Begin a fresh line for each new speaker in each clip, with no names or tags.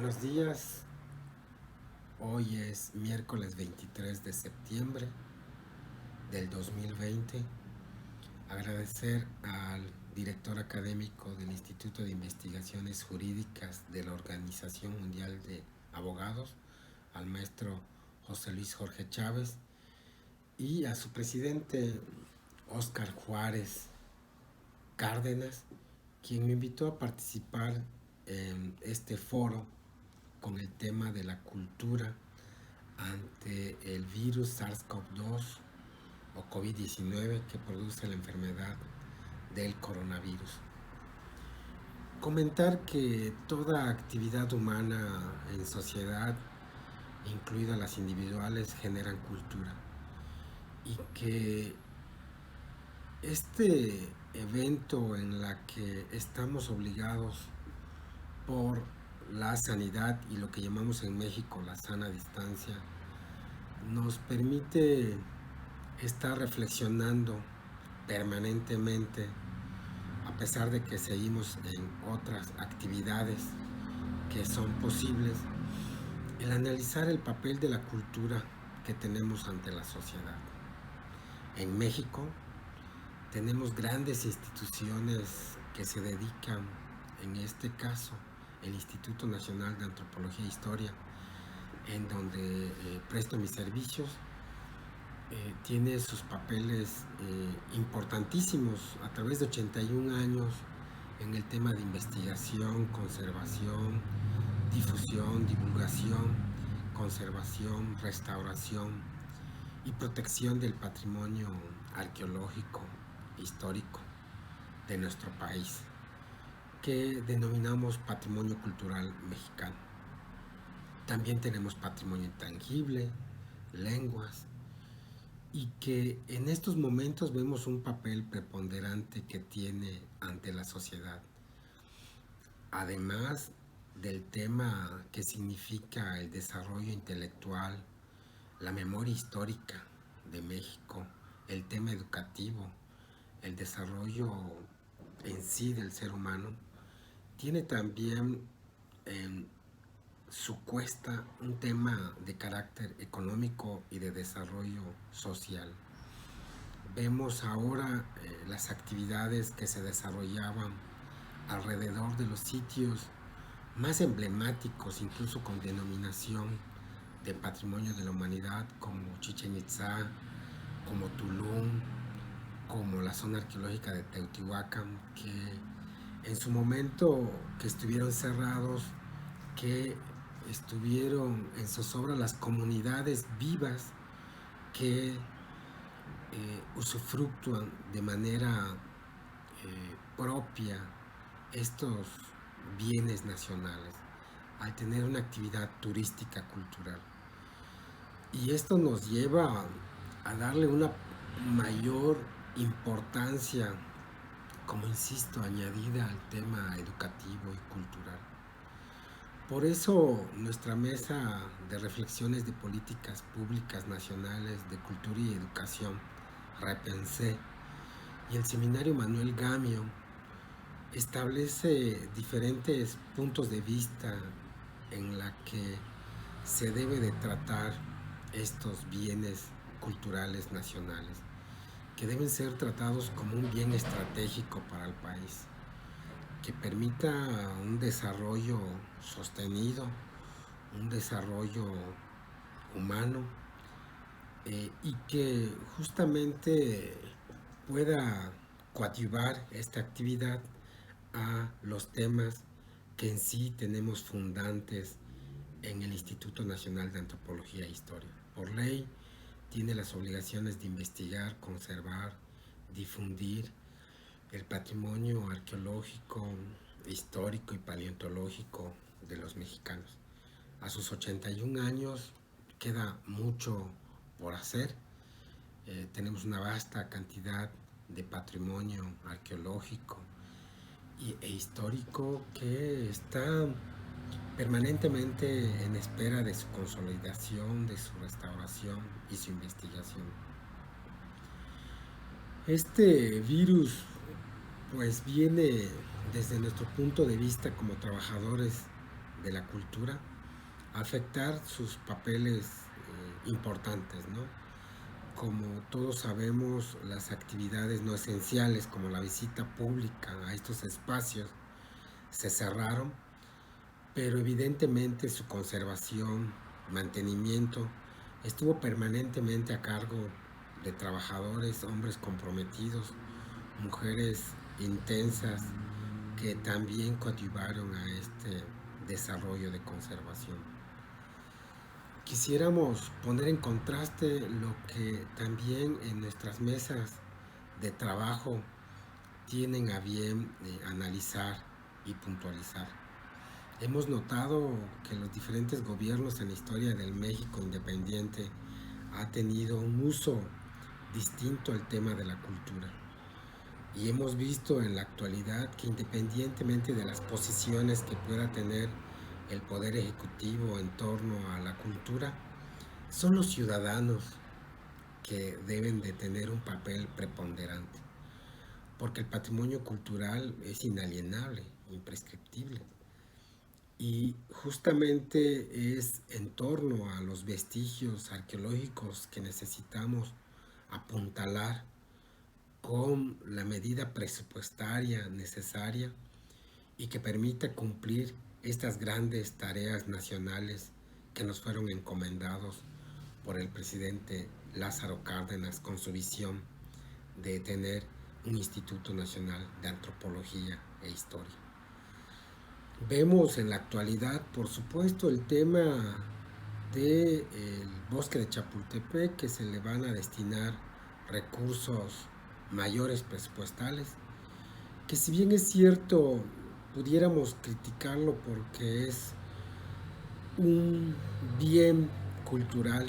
Buenos días, hoy es miércoles 23 de septiembre del 2020. Agradecer al director académico del Instituto de Investigaciones Jurídicas de la Organización Mundial de Abogados, al maestro José Luis Jorge Chávez, y a su presidente Óscar Juárez Cárdenas, quien me invitó a participar en este foro con el tema de la cultura ante el virus SARS-CoV-2 o COVID-19 que produce la enfermedad del coronavirus. Comentar que toda actividad humana en sociedad, incluidas las individuales, generan cultura y que este evento en la que estamos obligados por la sanidad y lo que llamamos en México la sana distancia, nos permite estar reflexionando permanentemente, a pesar de que seguimos en otras actividades que son posibles, el analizar el papel de la cultura que tenemos ante la sociedad. En México tenemos grandes instituciones que se dedican, en este caso, el Instituto Nacional de Antropología e Historia, en donde presto mis servicios. Tiene sus papeles importantísimos a través de 81 años en el tema de investigación, conservación, difusión, divulgación, conservación, restauración y protección del patrimonio arqueológico, histórico de nuestro país, que denominamos patrimonio cultural mexicano. También tenemos patrimonio intangible, lenguas, y que en estos momentos vemos un papel preponderante que tiene ante la sociedad. Además del tema que significa el desarrollo intelectual, la memoria histórica de México, el tema educativo, el desarrollo en sí del ser humano, tiene también en su cuesta un tema de carácter económico y de desarrollo social. Vemos ahora las actividades que se desarrollaban alrededor de los sitios más emblemáticos, incluso con denominación de patrimonio de la humanidad, como Chichén Itzá, como Tulum, como la zona arqueológica de Teotihuacán, que en su momento que estuvieron cerrados, que estuvieron en zozobra las comunidades vivas que usufructúan de manera propia estos bienes nacionales al tener una actividad turística cultural. Y esto nos lleva a darle una mayor importancia, como insisto, añadida al tema educativo y cultural. Por eso nuestra mesa de reflexiones de políticas públicas nacionales de cultura y educación, Repensé, y el seminario Manuel Gamio establece diferentes puntos de vista en la que se debe de tratar estos bienes culturales nacionales, que deben ser tratados como un bien estratégico para el país, que permita un desarrollo sostenido, un desarrollo humano, y que justamente pueda coadyuvar esta actividad a los temas que en sí tenemos fundantes en el Instituto Nacional de Antropología e Historia. Por ley tiene las obligaciones de investigar, conservar, difundir el patrimonio arqueológico, histórico y paleontológico de los mexicanos. A sus 81 años queda mucho por hacer. Tenemos una vasta cantidad de patrimonio arqueológico e histórico que está permanentemente en espera de su consolidación, de su restauración y su investigación. Este virus pues viene desde nuestro punto de vista como trabajadores de la cultura afectar sus papeles importantes, ¿no? Como todos sabemos, las actividades no esenciales como la visita pública a estos espacios se cerraron, pero evidentemente su conservación, mantenimiento, estuvo permanentemente a cargo de trabajadores, hombres comprometidos, mujeres intensas que también coadyuvaron a este desarrollo de conservación. Quisiéramos poner en contraste lo que también en nuestras mesas de trabajo tienen a bien analizar y puntualizar. Hemos notado que los diferentes gobiernos en la historia del México independiente ha tenido un uso distinto al tema de la cultura. Y hemos visto en la actualidad que independientemente de las posiciones que pueda tener el Poder Ejecutivo en torno a la cultura, son los ciudadanos que deben de tener un papel preponderante, porque el patrimonio cultural es inalienable, imprescriptible. Y justamente es en torno a los vestigios arqueológicos que necesitamos apuntalar con la medida presupuestaria necesaria y que permita cumplir estas grandes tareas nacionales que nos fueron encomendados por el presidente Lázaro Cárdenas con su visión de tener un Instituto Nacional de Antropología e Historia. Vemos en la actualidad, por supuesto, el tema del bosque de Chapultepec, que se le van a destinar recursos mayores presupuestales, que si bien es cierto, pudiéramos criticarlo porque es un bien cultural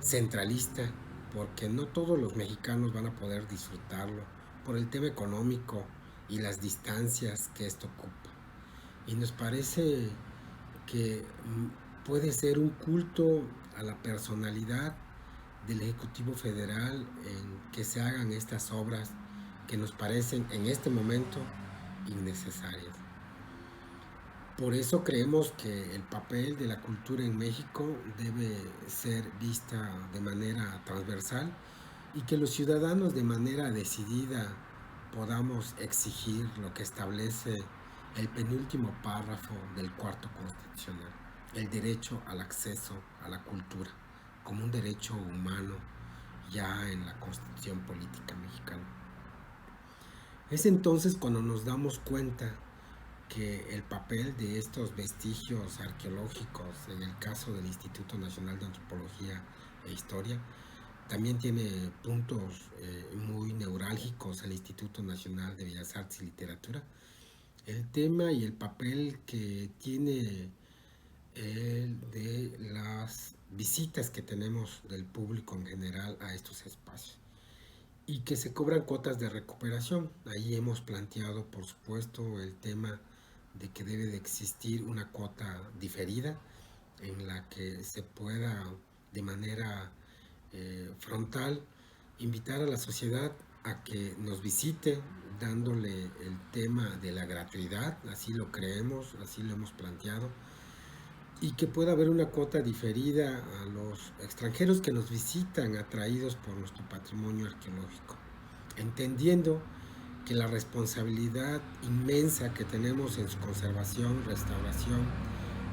centralista, porque no todos los mexicanos van a poder disfrutarlo por el tema económico y las distancias que esto ocupa. Y nos parece que puede ser un culto a la personalidad del Ejecutivo Federal en que se hagan estas obras que nos parecen en este momento innecesarias. Por eso creemos que el papel de la cultura en México debe ser vista de manera transversal y que los ciudadanos de manera decidida podamos exigir lo que establece el penúltimo párrafo del cuarto constitucional, el derecho al acceso a la cultura como un derecho humano ya en la Constitución Política Mexicana. Es entonces cuando nos damos cuenta que el papel de estos vestigios arqueológicos, en el caso del Instituto Nacional de Antropología e Historia, también tiene puntos muy neurálgicos el Instituto Nacional de Bellas Artes y Literatura, el tema y el papel que tiene de las visitas que tenemos del público en general a estos espacios y que se cobran cuotas de recuperación. Ahí hemos planteado, por supuesto, el tema de que debe de existir una cuota diferida en la que se pueda de manera frontal invitar a la sociedad a que nos visite dándole el tema de la gratuidad, así lo creemos, así lo hemos planteado, y que pueda haber una cuota diferida a los extranjeros que nos visitan atraídos por nuestro patrimonio arqueológico, entendiendo que la responsabilidad inmensa que tenemos en su conservación, restauración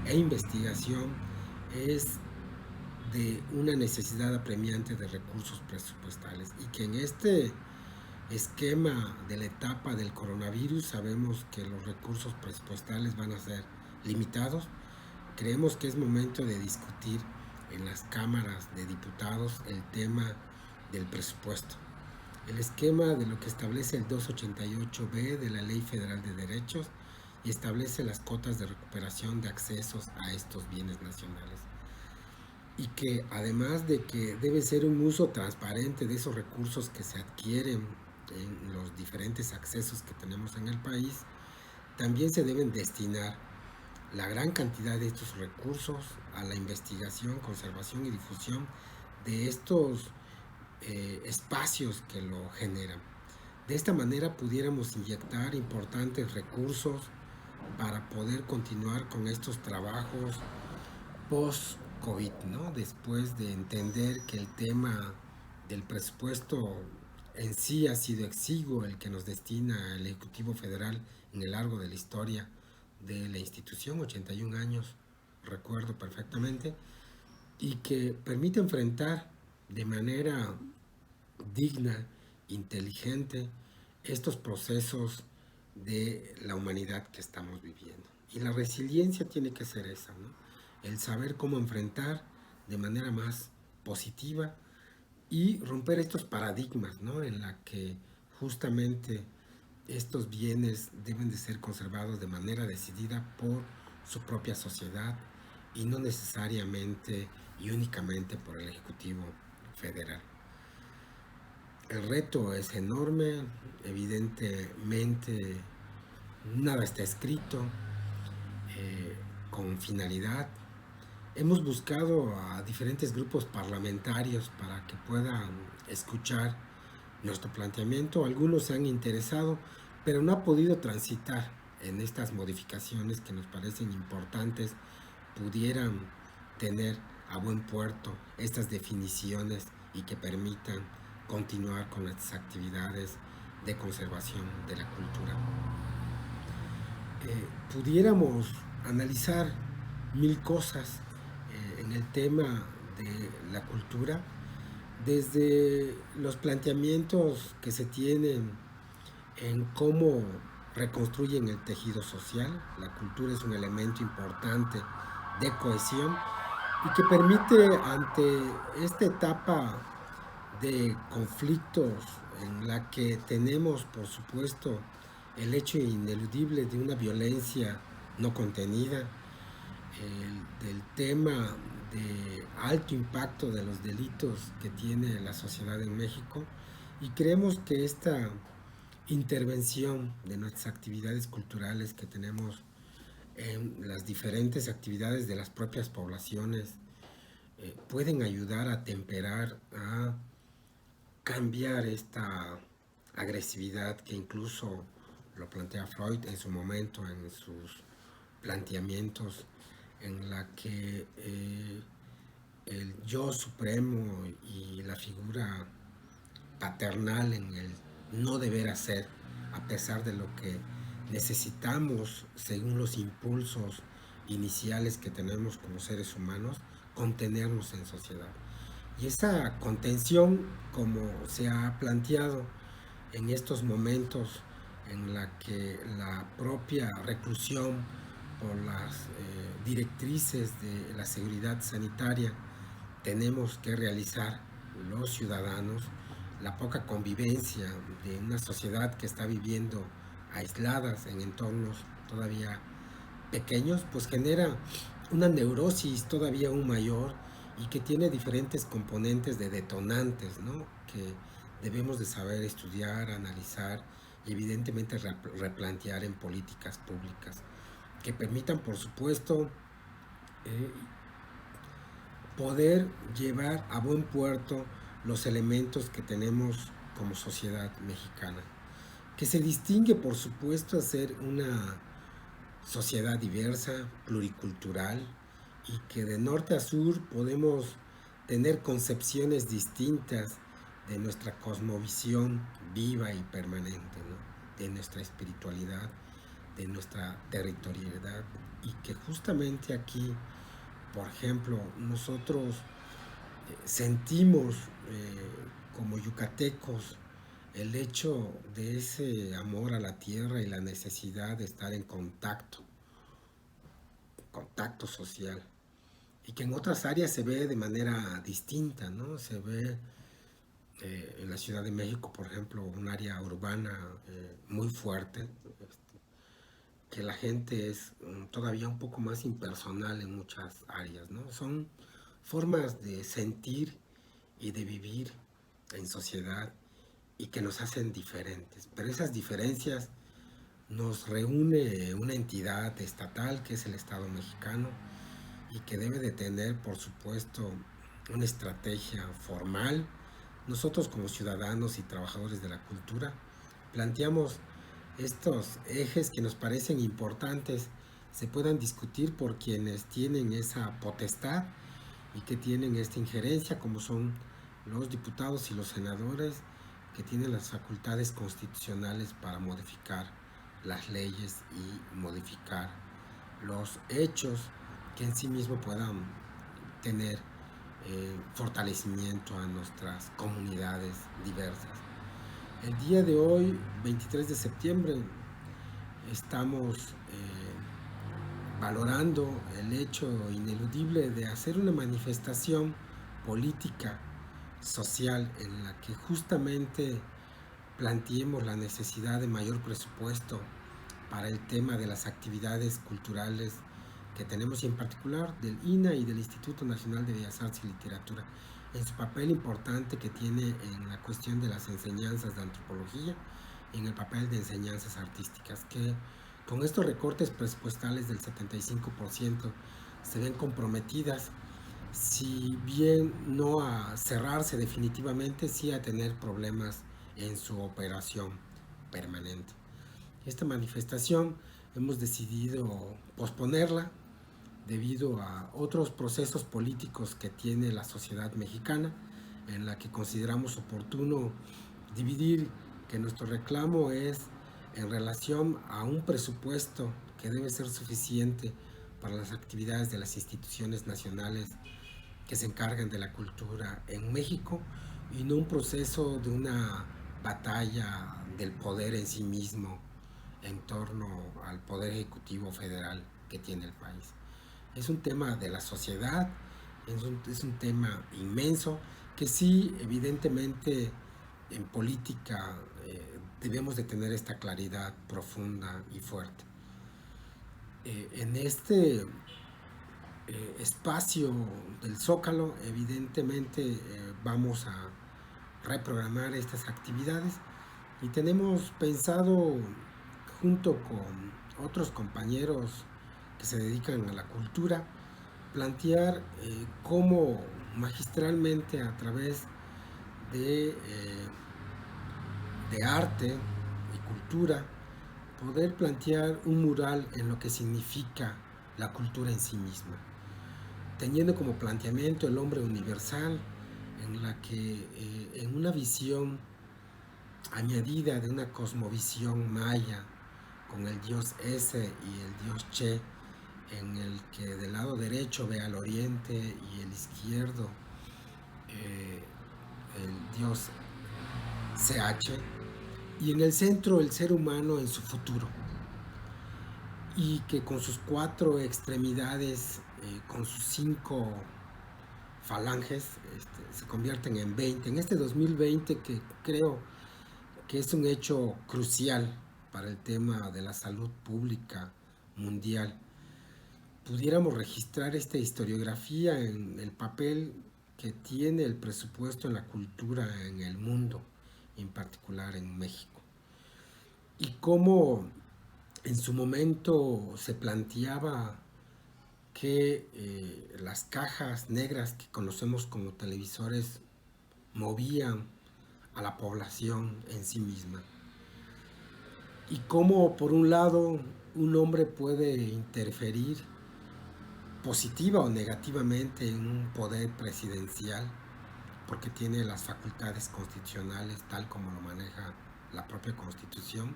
e investigación es de una necesidad apremiante de recursos presupuestales y que en este esquema de la etapa del coronavirus sabemos que los recursos presupuestales van a ser limitados. Creemos que es momento de discutir en las cámaras de diputados el tema del presupuesto, el esquema de lo que establece el 288B de la Ley Federal de Derechos y establece las cotas de recuperación de accesos a estos bienes nacionales. Y que además de que debe ser un uso transparente de esos recursos que se adquieren en los diferentes accesos que tenemos en el país, también se deben destinar la gran cantidad de estos recursos a la investigación, conservación y difusión de estos espacios que lo generan. De esta manera pudiéramos inyectar importantes recursos para poder continuar con estos trabajos post-COVID, ¿no? Después de entender que el tema del presupuesto en sí ha sido exiguo el que nos destina el Ejecutivo Federal en el largo de la historia de la institución, 81 años, recuerdo perfectamente, y que permite enfrentar de manera digna, inteligente, estos procesos de la humanidad que estamos viviendo. Y la resiliencia tiene que ser esa, ¿no? El saber cómo enfrentar de manera más positiva y romper estos paradigmas, ¿no? En la que justamente estos bienes deben de ser conservados de manera decidida por su propia sociedad y no necesariamente y únicamente por el Ejecutivo Federal. El reto es enorme, evidentemente nada está escrito con finalidad. Hemos buscado a diferentes grupos parlamentarios para que puedan escuchar nuestro planteamiento. Algunos se han interesado, pero no ha podido transitar en estas modificaciones que nos parecen importantes, pudieran tener a buen puerto estas definiciones y que permitan continuar con las actividades de conservación de la cultura. Pudiéramos analizar mil cosas en el tema de la cultura, desde los planteamientos que se tienen en cómo reconstruyen el tejido social. La cultura es un elemento importante de cohesión y que permite ante esta etapa de conflictos en la que tenemos, por supuesto, el hecho ineludible de una violencia no contenida, del tema de alto impacto de los delitos que tiene la sociedad en México, y creemos que esta intervención de nuestras actividades culturales que tenemos en las diferentes actividades de las propias poblaciones pueden ayudar a temperar, a cambiar esta agresividad que incluso lo plantea Freud en su momento, en sus planteamientos, en la que el yo supremo y la figura paternal en el no deber hacer, a pesar de lo que necesitamos según los impulsos iniciales que tenemos como seres humanos, contenernos en sociedad. Y esa contención, como se ha planteado en estos momentos en la que la propia reclusión por las directrices de la seguridad sanitaria tenemos que realizar los ciudadanos, la poca convivencia de una sociedad que está viviendo aisladas en entornos todavía pequeños, pues genera una neurosis todavía aún mayor y que tiene diferentes componentes de detonantes, ¿no? Que debemos de saber estudiar, analizar y evidentemente replantear en políticas públicas que permitan, por supuesto, eh, poder llevar a buen puerto los elementos que tenemos como sociedad mexicana, que se distingue, por supuesto, a ser una sociedad diversa, pluricultural, y que de norte a sur podemos tener concepciones distintas de nuestra cosmovisión viva y permanente, ¿no? De nuestra espiritualidad, de nuestra territorialidad, y que justamente aquí, por ejemplo, nosotros sentimos como yucatecos el hecho de ese amor a la tierra y la necesidad de estar en contacto social, y que en otras áreas se ve de manera distinta, ¿no? Se ve en la Ciudad de México, por ejemplo, un área urbana muy fuerte, que la gente es todavía un poco más impersonal en muchas áreas, ¿no? Son formas de sentir y de vivir en sociedad y que nos hacen diferentes, pero esas diferencias nos reúne una entidad estatal que es el Estado mexicano y que debe de tener, por supuesto, una estrategia formal. Nosotros como ciudadanos y trabajadores de la cultura planteamos estos ejes que nos parecen importantes se puedan discutir por quienes tienen esa potestad y que tienen esta injerencia, como son los diputados y los senadores, que tienen las facultades constitucionales para modificar las leyes y modificar los hechos que en sí mismo puedan tener fortalecimiento a nuestras comunidades diversas. El día de hoy, 23 de septiembre, estamos valorando el hecho ineludible de hacer una manifestación política, social, en la que justamente planteemos la necesidad de mayor presupuesto para el tema de las actividades culturales que tenemos, y en particular del INA y del Instituto Nacional de Bellas Artes y Literatura, en su papel importante que tiene en la cuestión de las enseñanzas de antropología y en el papel de enseñanzas artísticas, que con estos recortes presupuestales del 75% se ven comprometidas, si bien no a cerrarse definitivamente, sí a tener problemas en su operación permanente. Esta manifestación hemos decidido posponerla debido a otros procesos políticos que tiene la sociedad mexicana, en la que consideramos oportuno dividir que nuestro reclamo es en relación a un presupuesto que debe ser suficiente para las actividades de las instituciones nacionales que se encargan de la cultura en México, y no un proceso de una batalla del poder en sí mismo en torno al poder ejecutivo federal que tiene el país. Es un tema de la sociedad, es un tema inmenso que sí, evidentemente, en política debemos de tener esta claridad profunda y fuerte. En este espacio del Zócalo, evidentemente vamos a reprogramar estas actividades, y tenemos pensado, junto con otros compañeros que se dedican a la cultura, plantear cómo magistralmente, a través de arte y cultura, poder plantear un mural en lo que significa la cultura en sí misma, teniendo como planteamiento el hombre universal, en la que en una visión añadida de una cosmovisión maya, con el dios Ese y el dios Che, en el que del lado derecho ve al oriente y el izquierdo eh, el dios CH, y en el centro el ser humano en su futuro, y que con sus cuatro extremidades, con sus cinco falanges, se convierten en 20. En este 2020, que creo que es un hecho crucial para el tema de la salud pública mundial, pudiéramos registrar esta historiografía en el papel que tiene el presupuesto en la cultura en el mundo, en particular en México, y cómo en su momento se planteaba que las cajas negras que conocemos como televisores movían a la población en sí misma, y cómo por un lado un hombre puede interferir positiva o negativamente en un poder presidencial porque tiene las facultades constitucionales tal como lo maneja la propia Constitución,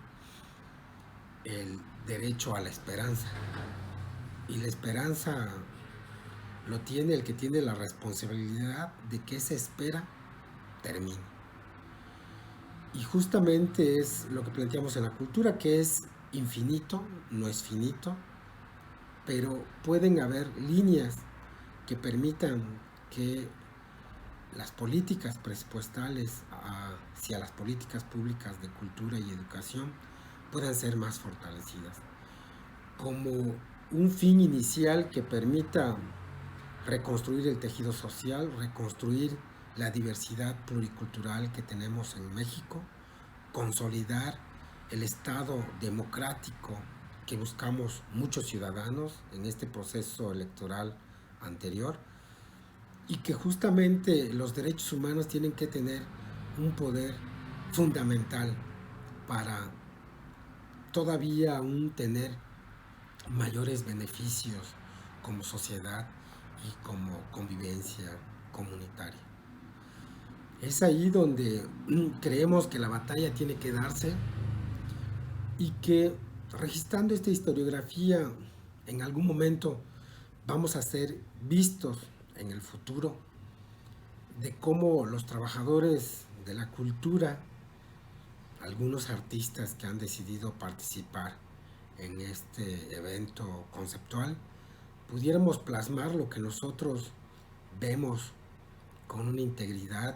el derecho a la esperanza, y la esperanza lo tiene el que tiene la responsabilidad de que esa espera termine. Y justamente es lo que planteamos en la cultura, que es infinito, no es finito, pero pueden haber líneas que permitan que las políticas presupuestales hacia las políticas públicas de cultura y educación puedan ser más fortalecidas, como un fin inicial que permita reconstruir el tejido social, reconstruir la diversidad pluricultural que tenemos en México, consolidar el Estado democrático que buscamos muchos ciudadanos en este proceso electoral anterior, y que justamente los derechos humanos tienen que tener un poder fundamental para todavía aún tener mayores beneficios como sociedad y como convivencia comunitaria. Es ahí donde creemos que la batalla tiene que darse y que registrando esta historiografía en algún momento vamos a ser vistos en el futuro de cómo los trabajadores de la cultura, algunos artistas que han decidido participar en este evento conceptual, pudiéramos plasmar lo que nosotros vemos con una integridad,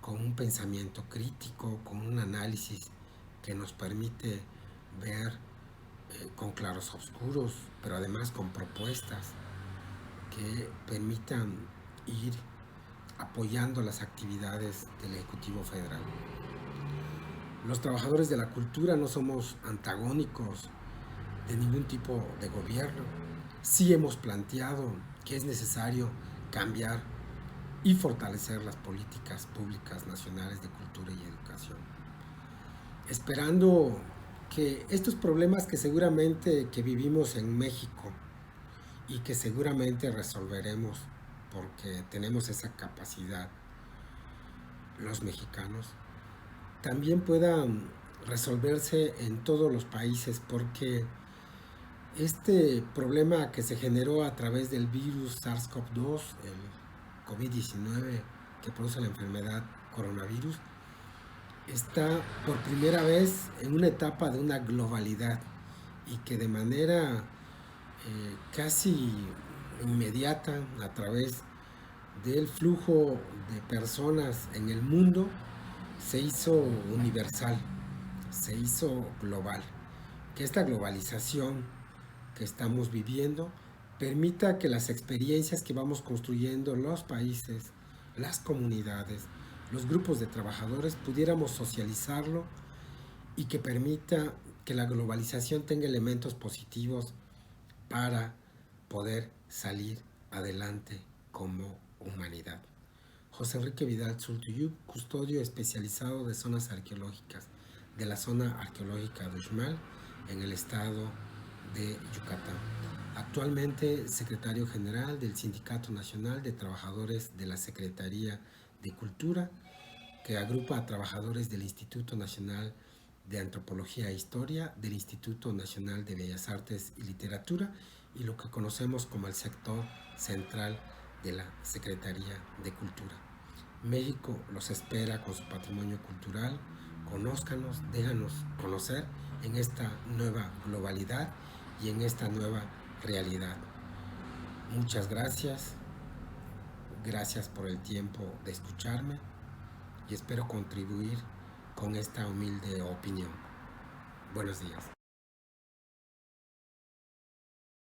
con un pensamiento crítico, con un análisis que nos permite ver con claros oscuros, pero además con propuestas que permitan ir apoyando las actividades del Ejecutivo Federal. Los trabajadores de la cultura no somos antagónicos de ningún tipo de gobierno. Sí hemos planteado que es necesario cambiar y fortalecer las políticas públicas nacionales de cultura y educación, esperando que estos problemas que seguramente que vivimos en México y que seguramente resolveremos porque tenemos esa capacidad los mexicanos, también puedan resolverse en todos los países, porque este problema que se generó a través del virus SARS-CoV-2, el COVID-19 que produce la enfermedad coronavirus, está por primera vez en una etapa de una globalidad y que de manera casi inmediata, a través del flujo de personas en el mundo, se hizo universal, se hizo global. Que esta globalización que estamos viviendo permita que las experiencias que vamos construyendo los países, las comunidades, los grupos de trabajadores, pudiéramos socializarlo y que permita que la globalización tenga elementos positivos para poder salir adelante como humanidad. José Enrique Vidal Zultuyub, custodio especializado de zonas arqueológicas de la zona arqueológica de Uxmal en el estado de Yucatán. Actualmente secretario general del Sindicato Nacional de Trabajadores de la Secretaría de Cultura, que agrupa a trabajadores del Instituto Nacional de Antropología e Historia, del Instituto Nacional de Bellas Artes y Literatura y lo que conocemos como el sector central de la Secretaría de Cultura. México los espera con su patrimonio cultural. Conózcanos, déjanos conocer en esta nueva globalidad y en esta nueva realidad. Muchas gracias. Gracias por el tiempo de escucharme y espero contribuir con esta humilde opinión. Buenos días.